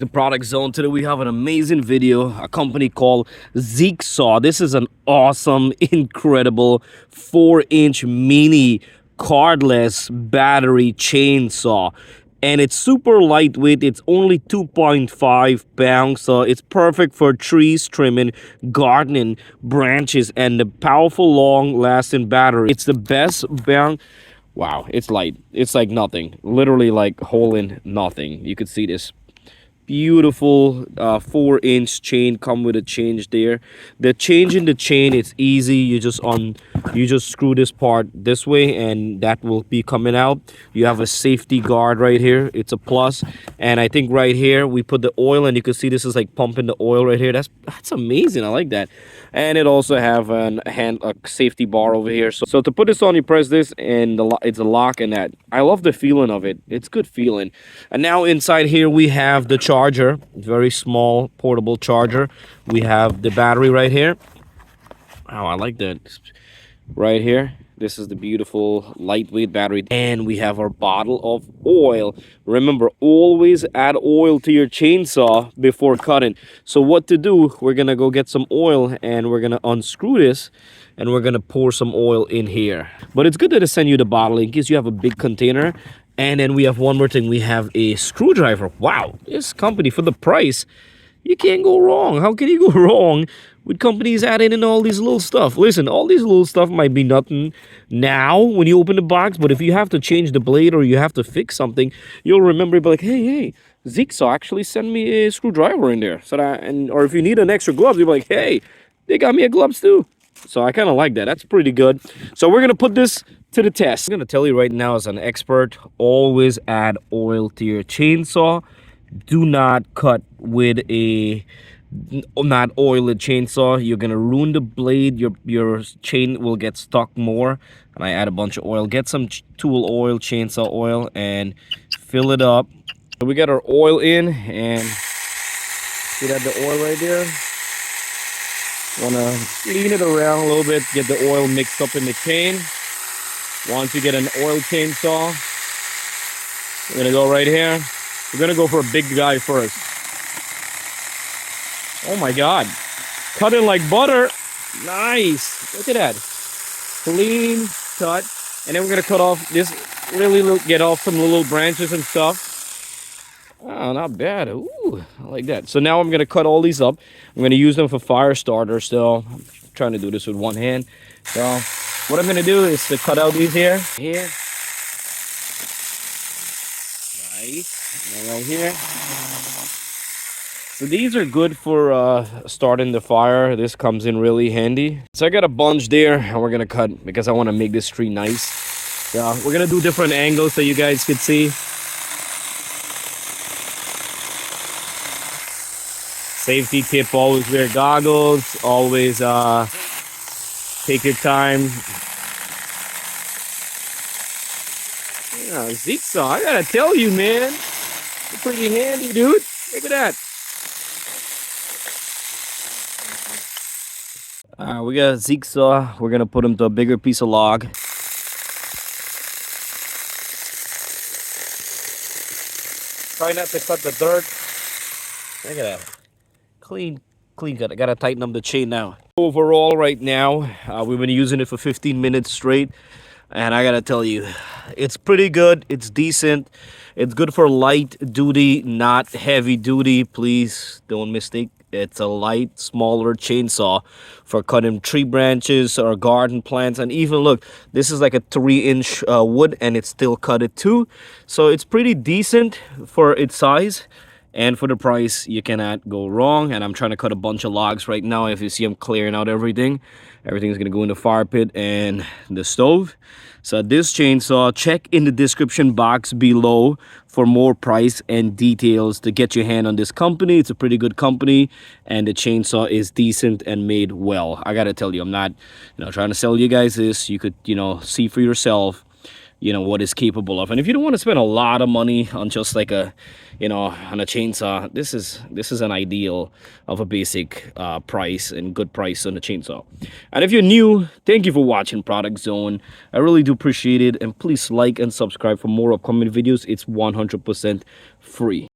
The product zone. Today we have an amazing video, a company called Zeeksaw. This is an awesome, incredible 4-inch mini cordless battery chainsaw, and it's super lightweight. It's only 2.5 pounds, so it's perfect for trees trimming, gardening, branches, and the powerful long lasting battery. It's the best bound. Wow, it's light. It's like nothing, literally like holding nothing. You could see this beautiful 4-inch chain come with a change there. The change in the chain, it's easy. You just screw this part this way and that will be coming out. You have a safety guard right here. It's a plus. And I think right here we put the oil, and you can see this is like pumping the oil right here. That's amazing. I like that. And it also have a safety bar over here. So to put this on, you press this and it's a lock, and that I love the feeling of it. It's good feeling. And now inside here we have the charger, very small portable charger. We have the battery right here. Oh, I like that. Right here, this is the beautiful lightweight battery, and we have our bottle of oil. Remember, always add oil to your chainsaw before cutting. So what to do, we're gonna go get some oil and we're gonna unscrew this and we're gonna pour some oil in here. But it's good that I send you the bottle in case you have a big container. And then we have one more thing. We have a screwdriver. Wow, this company, for the price, you can't go wrong. How can you go wrong with companies adding in all these little stuff? Listen, all these little stuff might be nothing now when you open the box, but if you have to change the blade or you have to fix something, you'll remember, be like, hey, Zeeksaw actually sent me a screwdriver in there. So that, or if you need an extra gloves, you'll be like, hey, they got me a gloves too. So I kind of like that. That's pretty good. So we're going to put this to the test. I'm going to tell you right now as an expert, always add oil to your chainsaw. Do not cut with a not oiled chainsaw. You're going to ruin the blade. Your chain will get stuck more. And I add a bunch of oil. Get some tool oil, chainsaw oil, and fill it up. So we got our oil in, and see that the oil right there? Want to clean it around a little bit, get the oil mixed up in the chain. Once you get an oil chainsaw, we're going to go right here. We're going to go for a big guy first. Oh my God. Cut it like butter. Nice. Look at that. Clean cut. And then we're going to cut off this, really get off some little branches and stuff. Oh, not bad. Ooh, I like that. So now I'm going to cut all these up. I'm going to use them for fire starters. So I'm trying to do this with one hand. So what I'm going to do is to cut out these here. Nice. And right here. So these are good for starting the fire. This comes in really handy. So I got a bunch there, and we're going to cut because I want to make this tree nice. So we're going to do different angles so you guys can see. Safety tip, always wear goggles, always take your time. Yeah, Zeeksaw, I gotta tell you, man, you're pretty handy, dude. Look at that. We got a Zeeksaw. We're gonna put him to a bigger piece of log. Try not to cut the dirt. Look at that. Clean cut. I gotta tighten up the chain now. Overall, right now, we've been using it for 15 minutes straight, and I gotta tell you, it's pretty good. It's decent. It's good for light duty, not heavy duty. Please don't mistake. It's a light, smaller chainsaw for cutting tree branches or garden plants. And even look, this is like a 3-inch wood, and it's still cut it too. So it's pretty decent for its size. And for the price, you cannot go wrong. And I'm trying to cut a bunch of logs right now. If you see, I'm clearing out everything. Everything's going to go in the fire pit and the stove. So this chainsaw, check in the description box below for more price and details to get your hand on this company. It's a pretty good company, and the chainsaw is decent and made well. I got to tell you, I'm not trying to sell you guys this. You could see for yourself what it's capable of. And if you don't want to spend a lot of money on just like a on a chainsaw, this is an ideal of a basic price and good price on the chainsaw. And if you're new, thank you for watching Product Zone. I really do appreciate it, and please like and subscribe for more upcoming videos. It's 100% free.